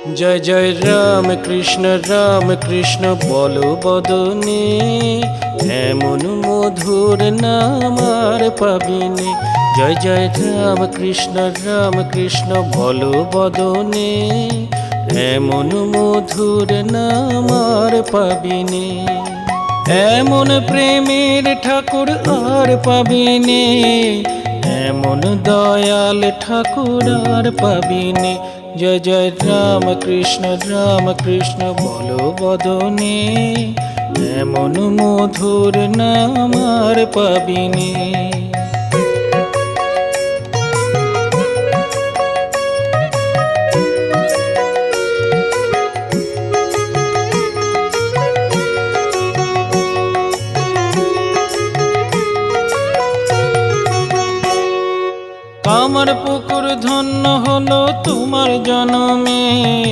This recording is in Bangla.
জয় জয় রাম কৃষ্ণ বলো বদনে, এমন মধুর নাম আর পাবিনে। জয় জয় রাম কৃষ্ণ বলো বদনে, এমন মধুর নাম আর পাবিনে। এমন প্রেমের ঠাকুর আর পাবিনে, এমন দয়াল ঠাকুর আর পাবিনে। জয় জয় রাম কৃষ্ণ বলো বদনে, এমন মধুর নাম আর পাবিনে। আমার পুকুর ধন্য হলো তোমার জনমে,